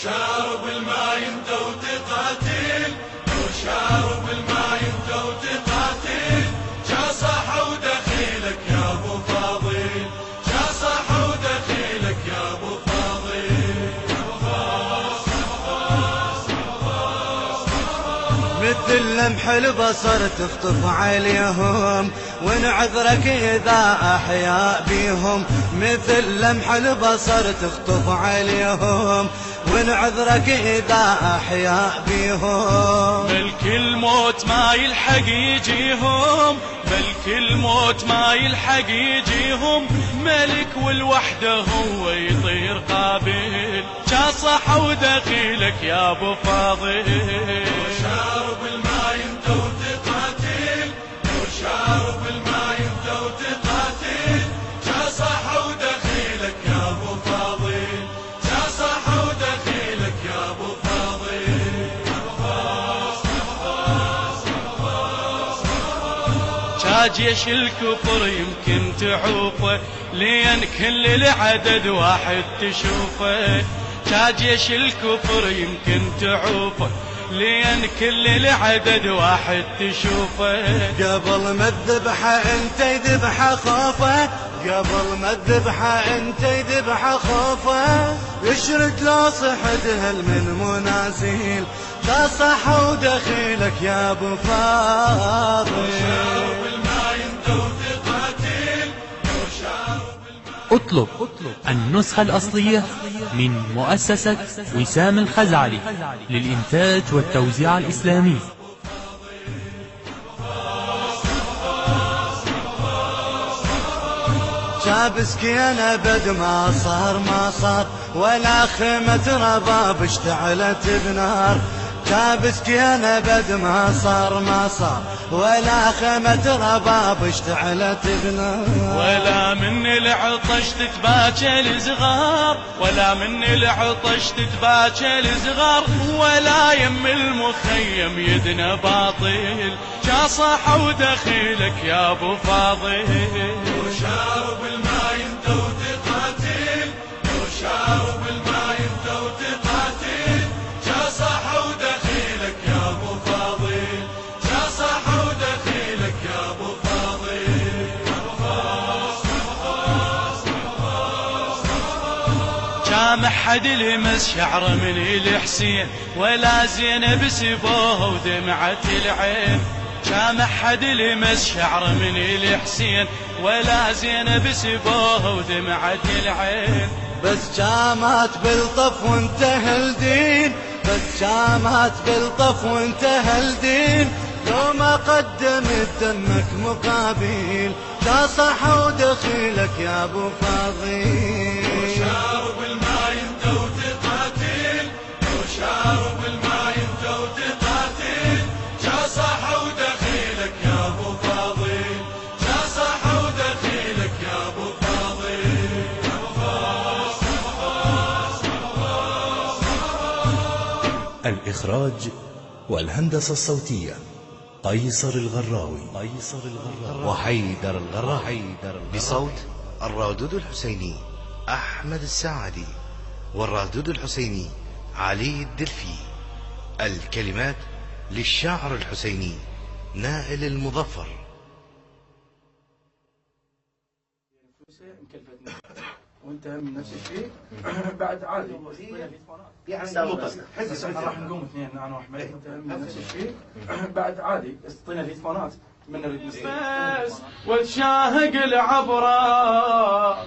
شارب الماء انت وتقاتل، وشارب الماء انت وتقاتل، جا صح ودخيلك يا ابو فاضل، جا صح ودخيلك يا ابو فاضل. مثل لمح البصر تخطف عليهم ونعذرك إذا أحيا بيهم، مثل لمح البصر تخطف عليهم ونعذرك إذا أحيا بيهم. ملك الموت ما يلحق يجيهم، ملك الموت ما يلحق يجيهم، ملك والوحدة هو يطير قابل، جا صح ودخيلك يا ابو فاضل. وشارب الماء انت وتقاتل، وشارب الماء انت وتقاتل، جا صح ودخيلك يا ابو فاضل، جا صح ودخيلك يا ابو فاضل. جا جيش الكفر يمكن تعوفه، لين كل العدد واحد تشوفه، جا جيش الكفر يمكن تعوفه، لين كل العدد واحد تشوفه. قبل ما الذبحة انت يذبح خوفه، قبل ما الذبحة انت يذبح خوفه، يشرد لو صحت هل من منازل، جا صح ودخيلك يا ابو فاضل. اطلب النسخة الأصلية من مؤسسة وسام الخزعلي للإنتاج والتوزيع الإسلامي. شابسكي انا بد ما صار ولا خيمة رباب اشتعلت بنار، شابسكي انا بد ما صار ولا خيمة رباب اشتعلت بنار. ولا من العطش تتباكى الصغار، ولا من العطش تتباكى الصغار، ولا يم المخيم يدنا باطل، جا صح ودخيلك يا ابو فاضل. وشارب الماء انت وتقاتل، وشارب الماء انت وتقاتل، جا صح ودخيلك يا ابو فاضل، جا صح ودخيلك يا ابو فاضل. جامع حد لمس شعره من الحسين، ولا زينب سبوه ودمعة العين، جامع حد لمس شعره من الحسين، ولا زينب سبوه ودمعة العين. بس جامات بالطف وانتهى الدين، بس جامات بالطف وانتهى الدين، لو ما قدمت دمك مقابل، جا صح ودخيلك يا ابو فاضل. وشارب الماء انت وتقاتل، وشارب الماء انت وتقاتل، جا صح ودخيلك يا ابو فاضل، جا صح ودخيلك يا ابو فاضل. الإخراج والهندسة الصوتية قيصر الغراوي وحيدر الغراوي، بصوت الرادود الحسيني أحمد السعدي، والرادود الحسيني علي الدلفي. الكلمات للشاعر الحسيني نائل المظفر. وانت من نفس الشيء بعد عادي يعني راح نقوم اثنين انا واحمد، انت من نفس الشيء بعد عادي، بس اعطينا الهيدفونات من نريد بس والشاهق العبره